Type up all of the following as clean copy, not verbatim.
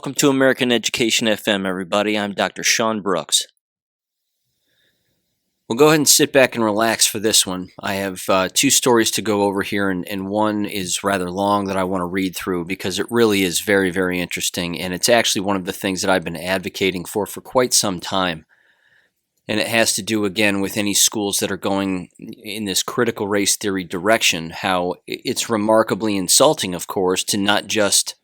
Welcome to American Education FM, everybody. I'm Dr. Sean Brooks. We'll go ahead and sit back and relax for this one. I have two stories to go over here, and one is rather long that I want to read through because it really is very, very interesting, and it's actually one of the things that I've been advocating for quite some time. And it has to do, again, with any schools that are going in this critical race theory direction, how it's remarkably insulting, of course, to not just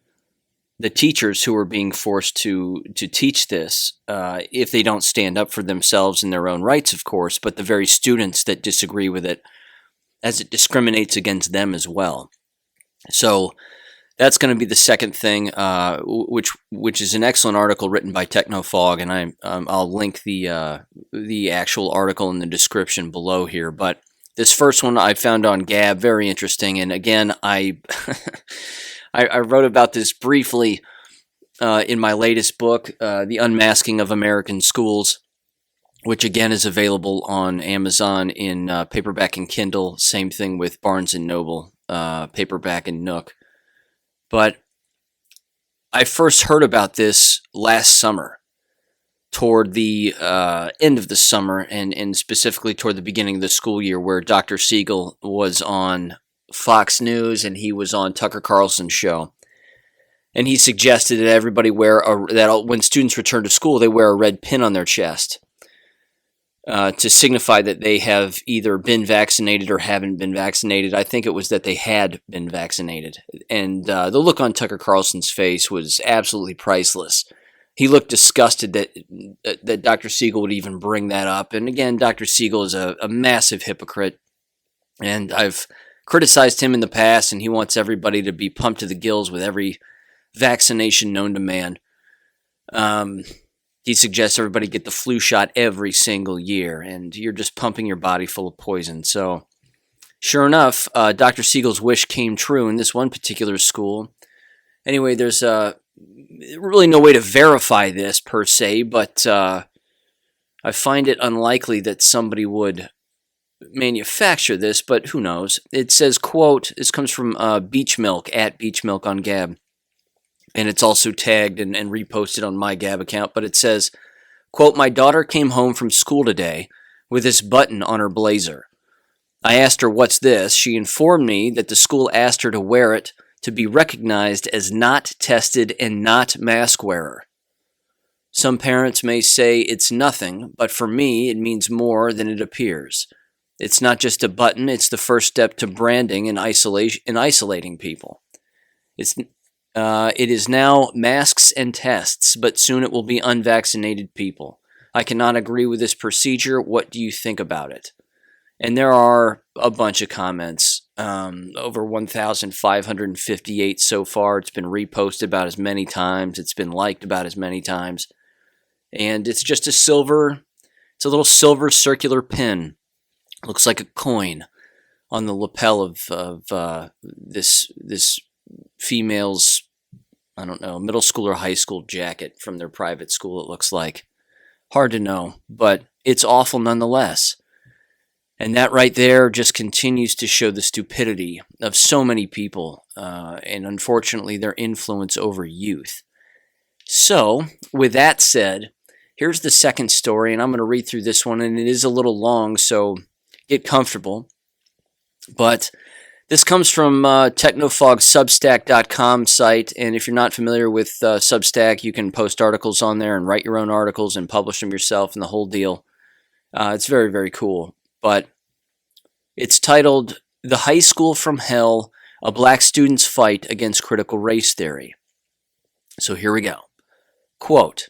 the teachers who are being forced to teach this, if they don't stand up for themselves and their own rights, of course, but the very students that disagree with it, as it discriminates against them as well. So that's going to be the second thing, which is an excellent article written by Technofog, and I'll link the actual article in the description below here. But this first one I found on Gab, very interesting, and again, I wrote about this briefly in my latest book, The Unmasking of American Schools, which again is available on Amazon in paperback and Kindle. Same thing with Barnes & Noble, paperback and Nook. But I first heard about this last summer, toward the end of the summer, and specifically toward the beginning of the school year, where Dr. Siegel was on Fox News and he was on Tucker Carlson's show. And he suggested that everybody that when students return to school, they wear a red pin on their chest to signify that they have either been vaccinated or haven't been vaccinated. I think it was that they had been vaccinated. And the look on Tucker Carlson's face was absolutely priceless. He looked disgusted that Dr. Siegel would even bring that up. And again, Dr. Siegel is a massive hypocrite. And I've criticized him in the past, and he wants everybody to be pumped to the gills with every vaccination known to man. He suggests everybody get the flu shot every single year, and you're just pumping your body full of poison. So, sure enough, Dr. Siegel's wish came true in this one particular school. Anyway, there's really no way to verify this per se, but I find it unlikely that somebody would manufacture this, but who knows. It says, quote, this comes from Beach Milk, at Beach Milk on Gab. And it's also tagged and reposted on my Gab account, but it says, quote, "My daughter came home from school today with this button on her blazer. I asked her, what's this? She informed me that the school asked her to wear it to be recognized as not tested and not mask wearer. Some parents may say it's nothing, but for me, it means more than it appears. It's not just a button, it's the first step to branding and isolating people. It is now masks and tests, but soon it will be unvaccinated people. I cannot agree with this procedure. What do you think about it?" And there are a bunch of comments, over 1,558 so far. It's been reposted about as many times. It's been liked about as many times. And it's just it's a little silver circular pin. Looks like a coin on the lapel of this female's, I don't know, middle school or high school jacket from their private school, it looks like. Hard to know, but it's awful nonetheless. And that right there just continues to show the stupidity of so many people, and unfortunately their influence over youth. So, with that said, here's the second story, and I'm going to read through this one, and it is a little long, so get comfortable. But this comes from Technofog's Substack.com site, and if you're not familiar with Substack, you can post articles on there and write your own articles and publish them yourself and the whole deal. It's very, very cool. But it's titled, "The High School from Hell, A Black Student's Fight Against Critical Race Theory." So here we go. Quote,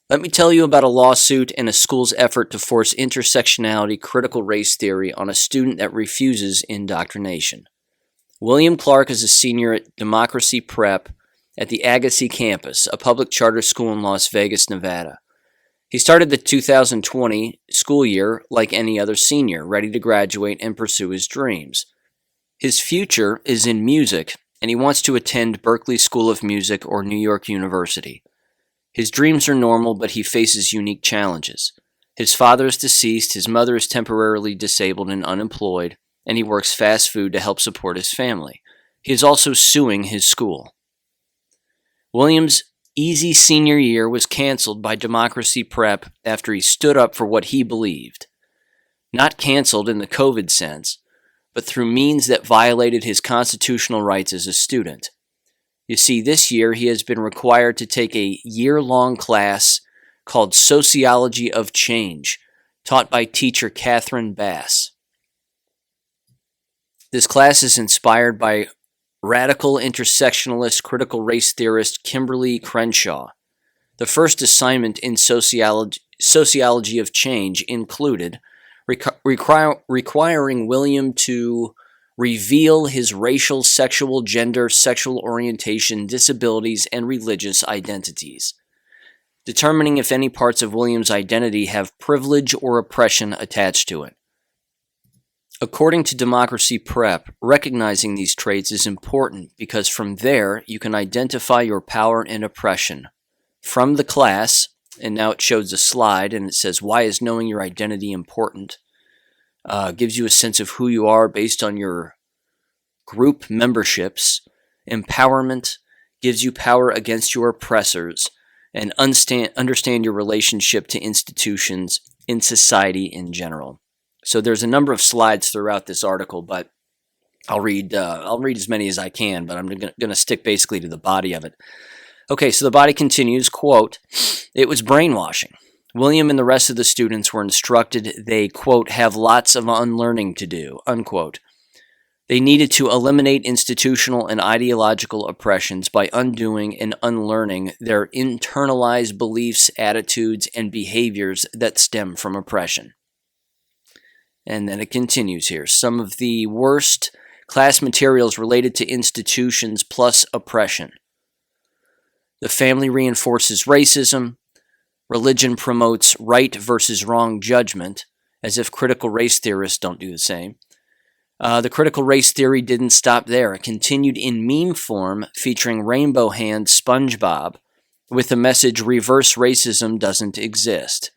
"Let me tell you about a lawsuit and a school's effort to force intersectionality critical race theory on a student that refuses indoctrination. William Clark is a senior at Democracy Prep at the Agassiz campus, a public charter school in Las Vegas, Nevada. He started the 2020 school year like any other senior, ready to graduate and pursue his dreams. His future is in music, and he wants to attend Berklee School of Music or New York University. His dreams are normal, but he faces unique challenges. His father is deceased, his mother is temporarily disabled and unemployed, and he works fast food to help support his family. He is also suing his school. Williams easy senior year was canceled by Democracy Prep after he stood up for what he believed. Not canceled in the COVID sense, but through means that violated his constitutional rights as a student. You see, this year he has been required to take a year-long class called Sociology of Change, taught by teacher Catherine Bass. This class is inspired by radical intersectionalist critical race theorist Kimberly Crenshaw. The first assignment in Sociology of Change included requiring William to reveal his racial, sexual, gender, sexual orientation, disabilities, and religious identities, determining if any parts of William's identity have privilege or oppression attached to it. According to Democracy Prep, recognizing these traits is important because from there you can identify your power and oppression. From the class, and now it shows a slide and it says, why is knowing your identity important? Gives you a sense of who you are based on your group memberships. Empowerment gives you power against your oppressors and understand your relationship to institutions in society in general. So there's a number of slides throughout this article, but I'll read as many as I can, but I'm going to stick basically to the body of it. Okay, so the body continues, quote, "It was brainwashing. William and the rest of the students were instructed they, quote, have lots of unlearning to do, unquote. They needed to eliminate institutional and ideological oppressions by undoing and unlearning their internalized beliefs, attitudes, and behaviors that stem from oppression." And then it continues here. Some of the worst class materials related to institutions plus oppression. The family reinforces racism. Religion promotes right versus wrong judgment, as if critical race theorists don't do the same. The critical race theory didn't stop there. It continued in meme form, featuring Rainbow Hand SpongeBob, with the message, reverse racism doesn't exist.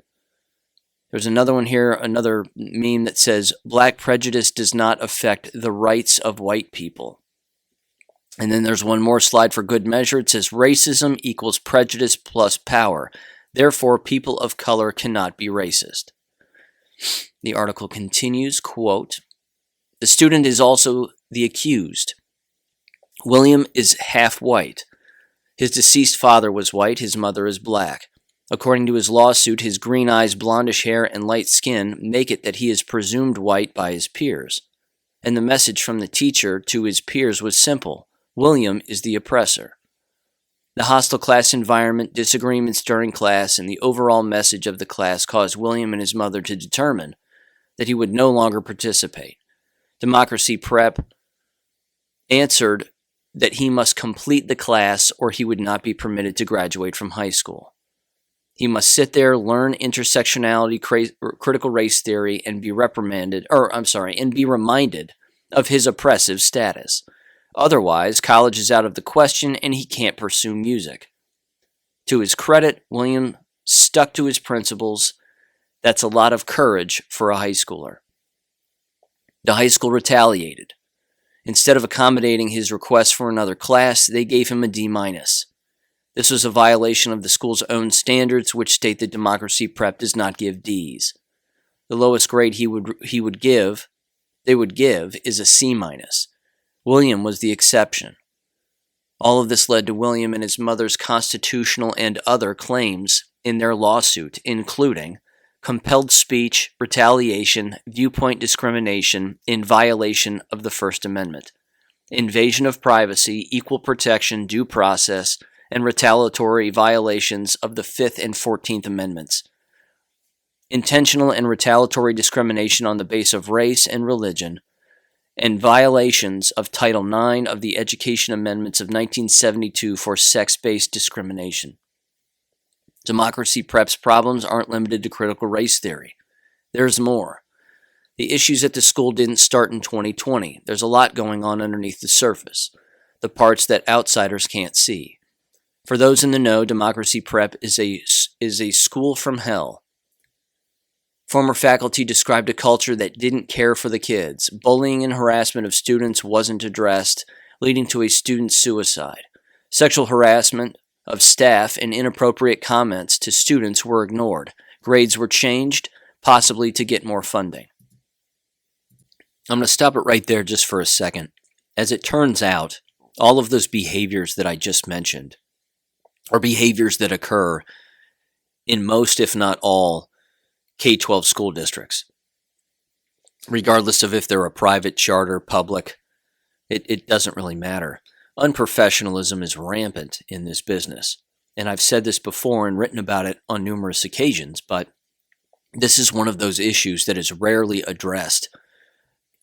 There's another one here, another meme that says, black prejudice does not affect the rights of white people. And then there's one more slide for good measure. It says, racism equals prejudice plus power. Therefore, people of color cannot be racist. The article continues, quote, the student is also the accused. William is half white. His deceased father was white, his mother is black. According to his lawsuit, his green eyes, blondish hair, and light skin make it that he is presumed white by his peers. And the message from the teacher to his peers was simple. William is the oppressor. The hostile class environment, disagreements during class, and the overall message of the class caused William and his mother to determine that he would no longer participate. Democracy Prep answered that he must complete the class or he would not be permitted to graduate from high school. He must sit there, learn intersectionality, critical race theory, and be reminded of his oppressive status. Otherwise, college is out of the question and he can't pursue music. To his credit, William stuck to his principles. That's a lot of courage for a high schooler. The high school retaliated. Instead of accommodating his request for another class, they gave him a D-. This was a violation of the school's own standards, which state that Democracy Prep does not give Ds. The lowest grade they would give is a C-. William was the exception. All of this led to William and his mother's constitutional and other claims in their lawsuit, including compelled speech, retaliation, viewpoint discrimination in violation of the First Amendment, invasion of privacy, equal protection, due process, and retaliatory violations of the Fifth and 14th Amendments, intentional and retaliatory discrimination on the basis of race and religion, and violations of Title IX of the Education Amendments of 1972 for sex-based discrimination. Democracy Prep's problems aren't limited to critical race theory. There's more. The issues at the school didn't start in 2020. There's a lot going on underneath the surface, the parts that outsiders can't see. For those in the know, Democracy Prep is a school from hell. Former faculty described a culture that didn't care for the kids. Bullying and harassment of students wasn't addressed, leading to a student suicide. Sexual harassment of staff and inappropriate comments to students were ignored. Grades were changed, possibly to get more funding. I'm going to stop it right there just for a second. As it turns out, all of those behaviors that I just mentioned are behaviors that occur in most, if not all, K-12 school districts. Regardless of if they're a private, charter, public, it doesn't really matter. Unprofessionalism is rampant in this business. And I've said this before and written about it on numerous occasions, but this is one of those issues that is rarely addressed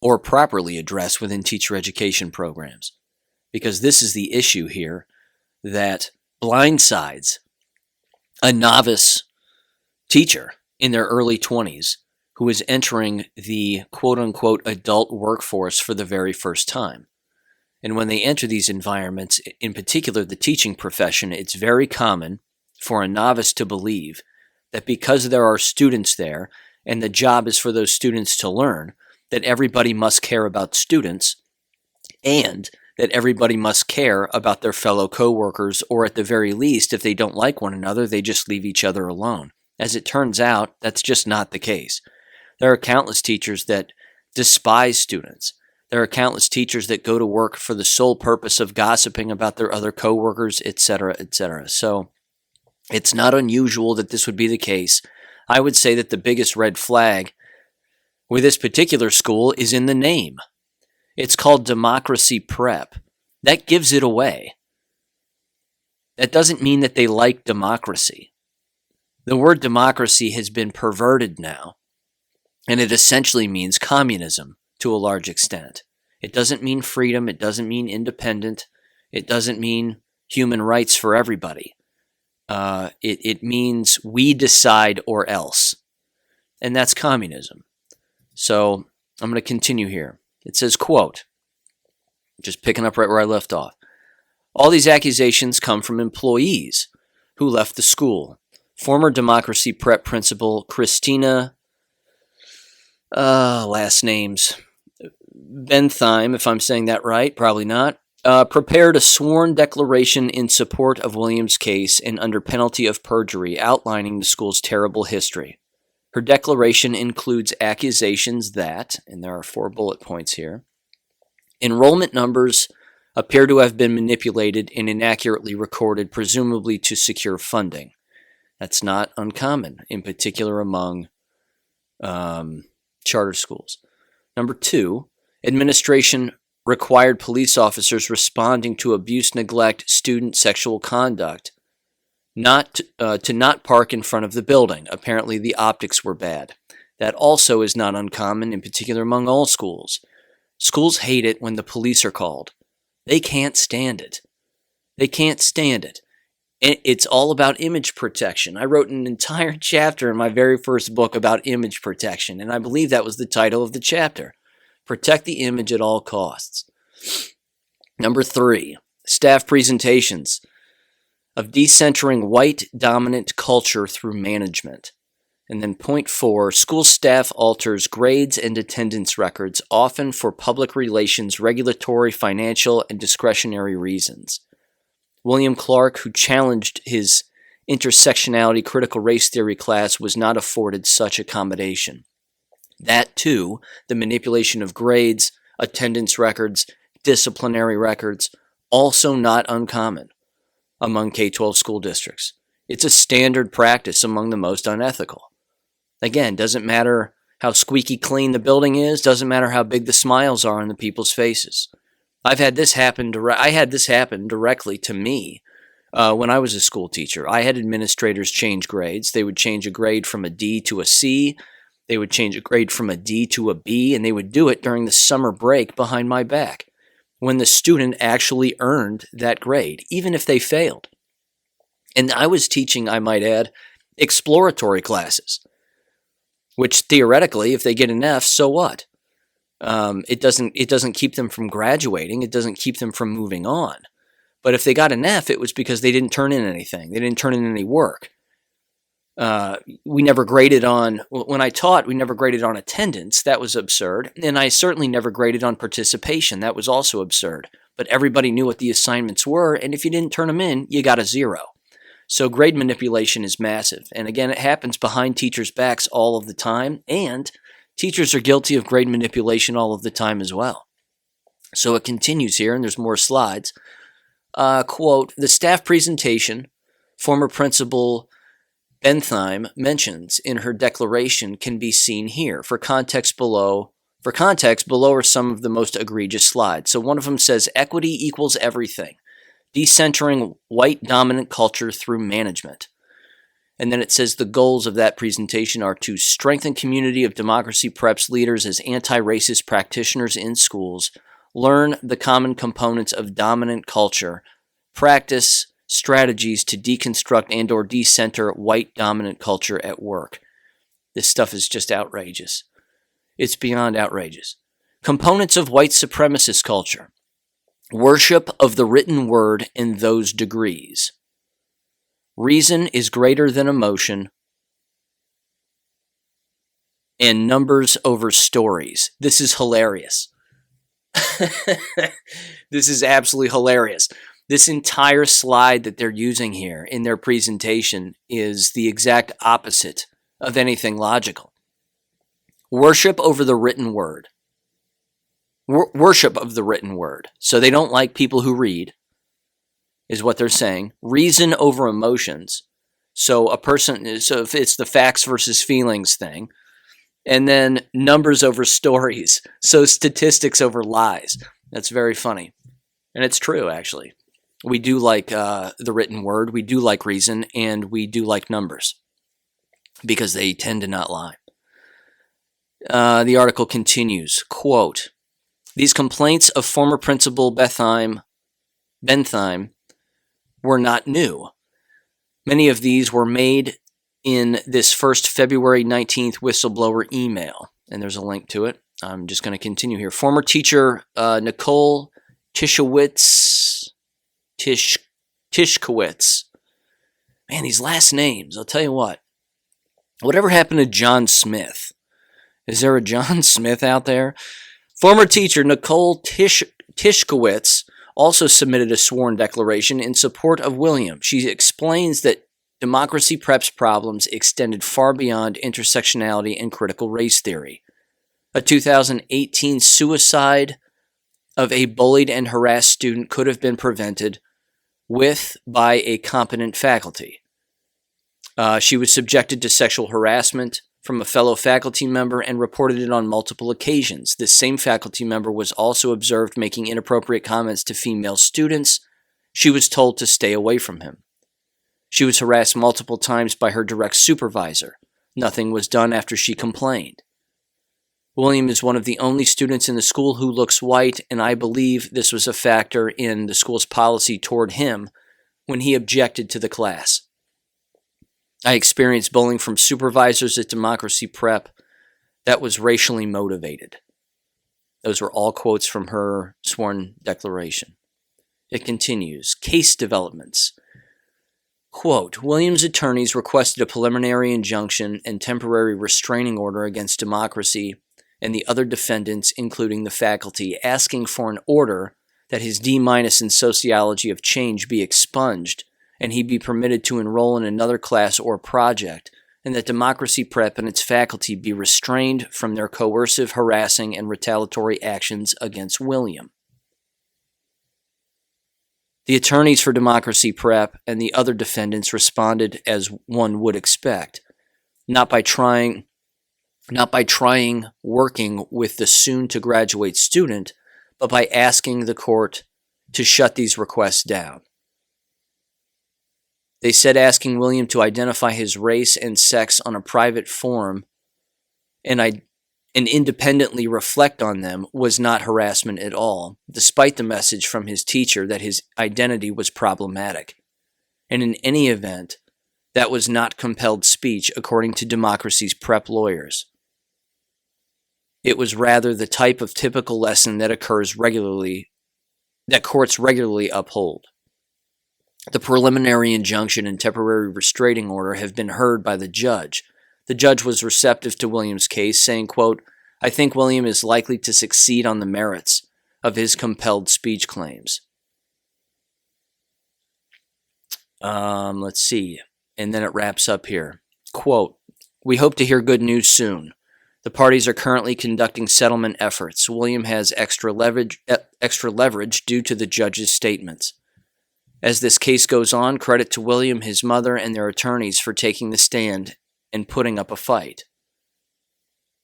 or properly addressed within teacher education programs. Because this is the issue here that blindsides a novice teacher in their early 20s who is entering the quote-unquote adult workforce for the very first time. And when they enter these environments, in particular the teaching profession, it's very common for a novice to believe that because there are students there and the job is for those students to learn, that everybody must care about students and that everybody must care about their fellow coworkers, or at the very least, if they don't like one another, they just leave each other alone. As it turns out, that's just not the case. There are countless teachers that despise students. There are countless teachers that go to work for the sole purpose of gossiping about their other coworkers, etc., etc. So it's not unusual that this would be the case. I would say that the biggest red flag with this particular school is in the name. It's called Democracy Prep. That gives it away. That doesn't mean that they like democracy. The word democracy has been perverted now, and it essentially means communism to a large extent. It doesn't mean freedom. It doesn't mean independent. It doesn't mean human rights for everybody. It means we decide or else. And that's communism. So I'm going to continue here. It says, quote, just picking up right where I left off. All these accusations come from employees who left the school. Former Democracy Prep principal Christina, last names, Bentheim, if I'm saying that right, probably not, prepared a sworn declaration in support of Williams' case and under penalty of perjury, outlining the school's terrible history. Her declaration includes accusations that, and there are 4 bullet points here, enrollment numbers appear to have been manipulated and inaccurately recorded, presumably to secure funding. That's not uncommon, in particular among charter schools. Number 2, administration required police officers responding to abuse, neglect, student sexual conduct to not park in front of the building. Apparently the optics were bad. That also is not uncommon, in particular among all schools. Schools hate it when the police are called. They can't stand it. They can't stand it. It's all about image protection. I wrote an entire chapter in my very first book about image protection, and I believe that was the title of the chapter. Protect the image at all costs. Number 3, staff presentations of decentering white dominant culture through management. And then point 4, school staff alters grades and attendance records, often for public relations, regulatory, financial, and discretionary reasons. William Clark, who challenged his intersectionality critical race theory class, was not afforded such accommodation. That too, the manipulation of grades, attendance records, disciplinary records, also not uncommon among K-12 school districts. It's a standard practice among the most unethical. Again, doesn't matter how squeaky clean the building is, doesn't matter how big the smiles are on the people's faces. I had this happen directly to me when I was a school teacher. I had administrators change grades. They would change a grade from a D to a C. They would change a grade from a D to a B, and they would do it during the summer break behind my back, when the student actually earned that grade, even if they failed. And I was teaching, I might add, exploratory classes, which theoretically, if they get an F, so what? It doesn't keep them from graduating. It doesn't keep them from moving on. But if they got an F, it was because they didn't turn in anything. They didn't turn in any work. We never graded on, when I taught, we never graded on attendance. That was absurd. And I certainly never graded on participation. That was also absurd. But everybody knew what the assignments were, and if you didn't turn them in, you got a 0. So grade manipulation is massive. And again, it happens behind teachers' backs all of the time. And teachers are guilty of grade manipulation all of the time as well. So it continues here, and there's more slides. Quote, the staff presentation, former principal Bentheim mentions in her declaration can be seen here. For context, below are some of the most egregious slides. So one of them says, equity equals everything. Decentering white dominant culture through management. And then it says the goals of that presentation are to strengthen community of democracy preps leaders as anti-racist practitioners in schools, learn the common components of dominant culture, practice strategies to deconstruct and or decenter white dominant culture at work. This stuff is just outrageous. It's beyond outrageous. Components of white supremacist culture. Worship of the written word in those degrees. Reason is greater than emotion. And numbers over stories. This is hilarious. This is absolutely hilarious. This entire slide that they're using here in their presentation is the exact opposite of anything logical. Worship over the written word. Worship of the written word. So they don't like people who read, is what they're saying. Reason over emotions. So if it's the facts versus feelings thing. And then numbers over stories. So statistics over lies. That's very funny. And it's true, actually. We do like the written word. We do like reason. And we do like numbers. Because they tend to not lie. The article continues, quote, these complaints of former principal Bentheim were not new. Many of these were made in this first February 19th whistleblower email, and there's a link to it. I'm just going to continue here. Former teacher Nicole Tishkowitz. Man, these last names, I'll tell you what. Whatever happened to John Smith? Is there a John Smith out there? Former teacher Nicole Tishkowitz also submitted a sworn declaration in support of William. She explains that democracy preps problems extended far beyond intersectionality and critical race theory. A 2018 suicide of a bullied and harassed student could have been prevented by a competent faculty. She was subjected to sexual harassment from a fellow faculty member and reported it on multiple occasions. This same faculty member was also observed making inappropriate comments to female students. She was told to stay away from him. She was harassed multiple times by her direct supervisor. Nothing was done after she complained. William is one of the only students in the school who looks white, and I believe this was a factor in the school's policy toward him when he objected to the class. I experienced bullying from supervisors at Democracy Prep that was racially motivated. Those were all quotes from her sworn declaration. It continues. Case developments. Quote, Williams' attorneys requested a preliminary injunction and temporary restraining order against Democracy and the other defendants, including the faculty, asking for an order that his D- in Sociology of Change be expunged and he be permitted to enroll in another class or project, and that Democracy Prep and its faculty be restrained from their coercive, harassing, and retaliatory actions against William. The attorneys for Democracy Prep and the other defendants responded as one would expect, not by working with the soon-to-graduate student, but by asking the court to shut these requests down. They said asking William to identify his race and sex on a private forum and independently reflect on them was not harassment at all, despite the message from his teacher that his identity was problematic. And in any event, that was not compelled speech, according to Democracy's prep lawyers. It was rather the type of typical lesson that occurs regularly, that courts regularly uphold. The preliminary injunction and temporary restraining order have been heard by the judge. The judge was receptive to William's case, saying, quote, I think William is likely to succeed on the merits of his compelled speech claims. Let's see. And then it wraps up here. Quote, "We hope to hear good news soon. The parties are currently conducting settlement efforts. William has extra leverage due to the judge's statements. As this case goes on, credit to William, his mother, and their attorneys for taking the stand and putting up a fight.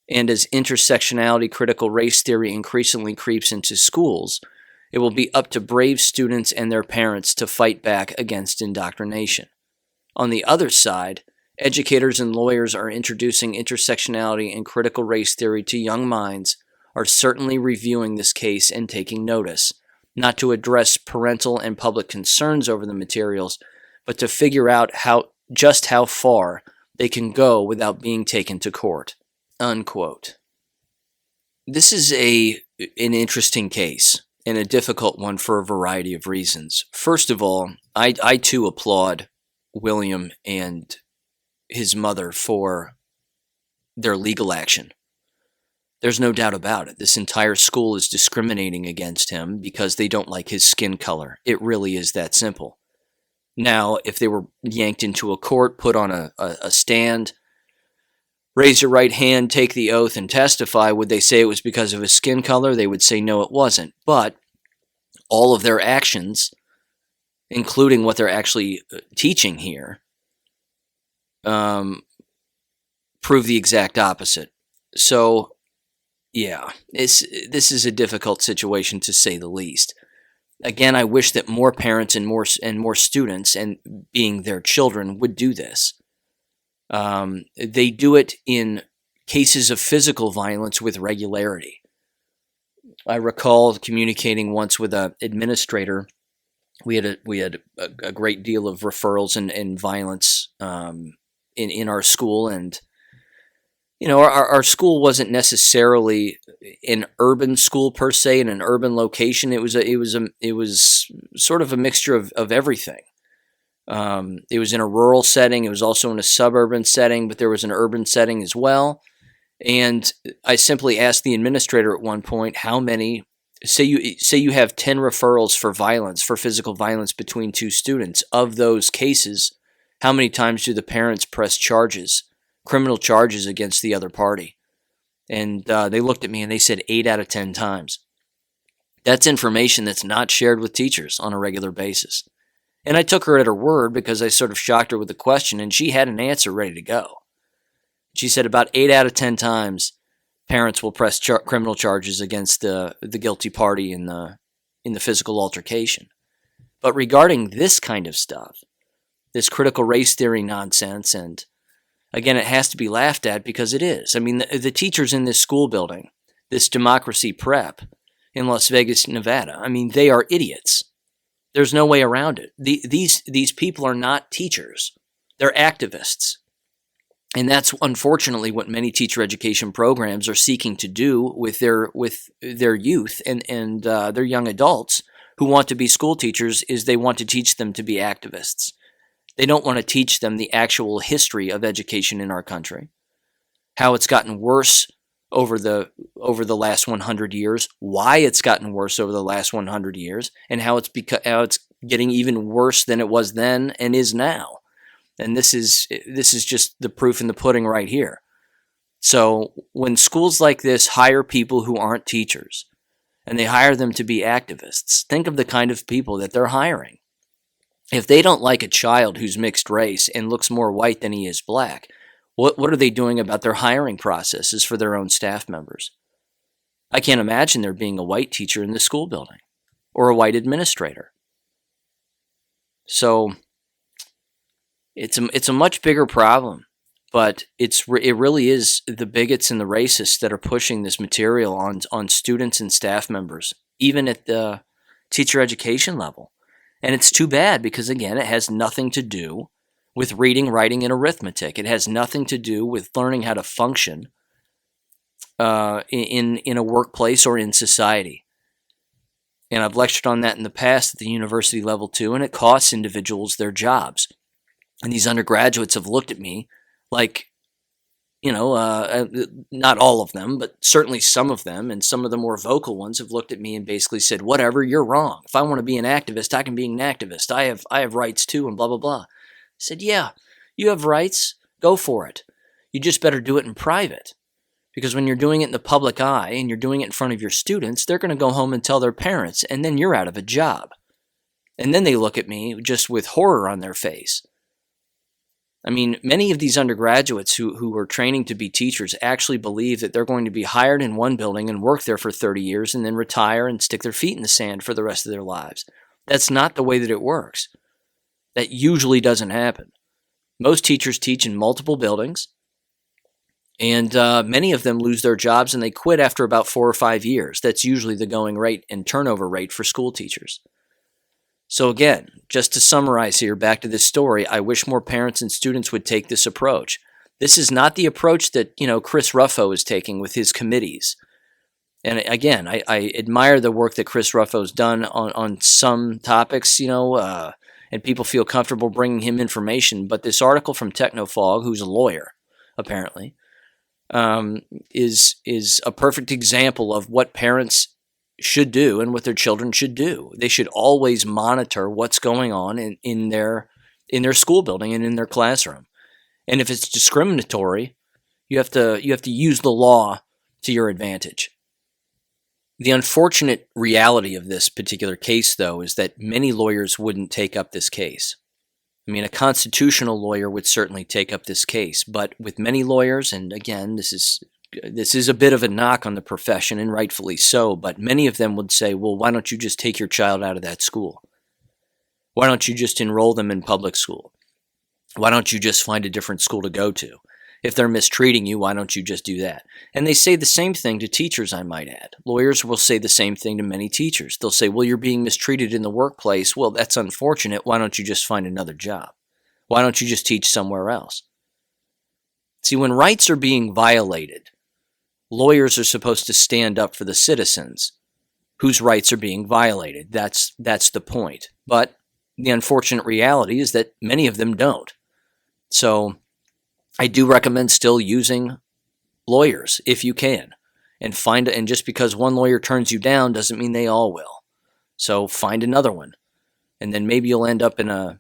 And as intersectionality critical race theory increasingly creeps into schools, it will be up to brave students and their parents to fight back against indoctrination. On the other side, educators and lawyers are introducing intersectionality and critical race theory to young minds, are certainly reviewing this case and taking notice, not to address parental and public concerns over the materials, but to figure out just how far they can go without being taken to court." Unquote. This is an interesting case and a difficult one for a variety of reasons. First of all, I too applaud William and his mother for their legal action. There's no doubt about it. This entire school is discriminating against him because they don't like his skin color. It really is that simple. Now, if they were yanked into a court, put on a stand, raise your right hand, take the oath, and testify, would they say it was because of his skin color? They would say no, it wasn't. But all of their actions, including what they're actually teaching here, prove the exact opposite. So, yeah, this is a difficult situation to say the least. Again, I wish that more parents and more students, and being their children, would do this. They do it in cases of physical violence with regularity. I recall communicating once with an administrator. We had a great deal of referrals and violence in our school, and our school wasn't necessarily an urban school per se, in an urban location. It was sort of a mixture of everything. It was in a rural setting. It was also in a suburban setting, but there was an urban setting as well. And I simply asked the administrator at one point, how many, say you have 10 referrals for physical violence between two students. Of those cases, how many times do the parents press criminal charges against the other party? And they looked at me and they said 8 out of 10 times. That's information that's not shared with teachers on a regular basis. And I took her at her word because I sort of shocked her with a question, and she had an answer ready to go. She said about 8 out of 10 times, parents will press criminal charges against the guilty party in the physical altercation. But regarding this kind of stuff, this critical race theory nonsense, and again, it has to be laughed at because it is. I mean, the teachers in this school building, this democracy prep in Las Vegas, Nevada, I mean, they are idiots. There's no way around it. These people are not teachers. They're activists. And that's unfortunately what many teacher education programs are seeking to do with their youth and their young adults who want to be school teachers, is they want to teach them to be activists. They don't want to teach them the actual history of education in our country, how it's gotten worse over the last 100 years, why it's gotten worse over the last 100 years, and how it's getting even worse than it was then and is now. And this is just the proof in the pudding right here. So when schools like this hire people who aren't teachers, and they hire them to be activists, think of the kind of people that they're hiring. If they don't like a child who's mixed race and looks more white than he is black, what are they doing about their hiring processes for their own staff members? I can't imagine there being a white teacher in the school building or a white administrator. So it's a much bigger problem, but it really is the bigots and the racists that are pushing this material on students and staff members, even at the teacher education level. And it's too bad because, again, it has nothing to do with reading, writing, and arithmetic. It has nothing to do with learning how to function in a workplace or in society. And I've lectured on that in the past at the university level too, and it costs individuals their jobs. And these undergraduates have looked at me like not all of them, but certainly some of them, and some of the more vocal ones have looked at me and basically said, "Whatever, you're wrong. If I want to be an activist, I can be an activist. I have rights too," and blah blah blah. I said, "Yeah, you have rights. Go for it. You just better do it in private, because when you're doing it in the public eye and you're doing it in front of your students, they're going to go home and tell their parents, and then you're out of a job." And then they look at me just with horror on their face. I mean, many of these undergraduates who are training to be teachers actually believe that they're going to be hired in one building and work there for 30 years and then retire and stick their feet in the sand for the rest of their lives. That's not the way that it works. That usually doesn't happen. Most teachers teach in multiple buildings, and many of them lose their jobs and they quit after about 4 or 5 years. That's usually the going rate and turnover rate for school teachers. So again, just to summarize here, back to this story, I wish more parents and students would take this approach. This is not the approach that, Chris Ruffo is taking with his committees. And again, I admire the work that Chris Ruffo's done on some topics, and people feel comfortable bringing him information. But this article from Technofog, who's a lawyer, apparently, is a perfect example of what parents should do and what their children should do. They should always monitor what's going on in their school building and in their classroom. And if it's discriminatory, you have to use the law to your advantage. The unfortunate reality of this particular case, though, is that many lawyers wouldn't take up this case. I mean, a constitutional lawyer would certainly take up this case, but with many lawyers, and again, this is a bit of a knock on the profession, and rightfully so, but many of them would say, well, why don't you just take your child out of that school? Why don't you just enroll them in public school? Why don't you just find a different school to go to? If they're mistreating you, why don't you just do that? And they say the same thing to teachers, I might add. Lawyers will say the same thing to many teachers. They'll say, well, you're being mistreated in the workplace. Well, that's unfortunate. Why don't you just find another job? Why don't you just teach somewhere else? See, when rights are being violated, lawyers are supposed to stand up for the citizens whose rights are being violated. That's the point. But the unfortunate reality is that many of them don't. So I do recommend still using lawyers if you can. And just because one lawyer turns you down doesn't mean they all will. So find another one. And then maybe you'll end up in a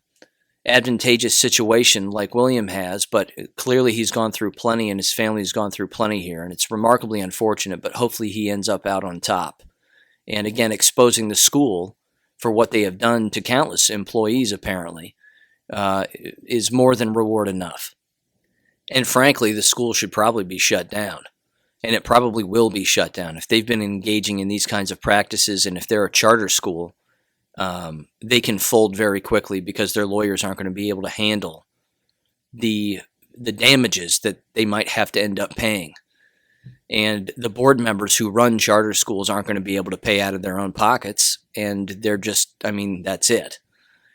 advantageous situation like William has, but clearly he's gone through plenty and his family's gone through plenty here, and it's remarkably unfortunate, but hopefully he ends up out on top. And again, exposing the school for what they have done to countless employees apparently is more than reward enough. And frankly, the school should probably be shut down, and it probably will be shut down if they've been engaging in these kinds of practices. And if they're a charter school, they can fold very quickly because their lawyers aren't going to be able to handle the damages that they might have to end up paying. And the board members who run charter schools aren't going to be able to pay out of their own pockets. And they're just, that's it.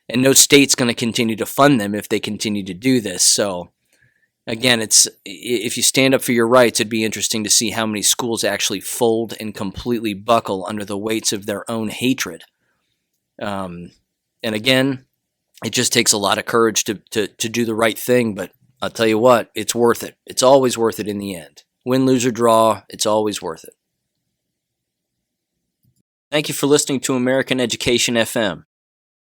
And no state's going to continue to fund them if they continue to do this. So again, if you stand up for your rights, it'd be interesting to see how many schools actually fold and completely buckle under the weights of their own hatred. And again, it just takes a lot of courage to do the right thing, but I'll tell you what, it's worth it. It's always worth it in the end. Win, lose, or draw, it's always worth it. Thank you for listening to American Education FM.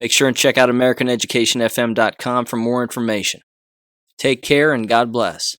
Make sure and check out AmericanEducationFM.com for more information. Take care and God bless.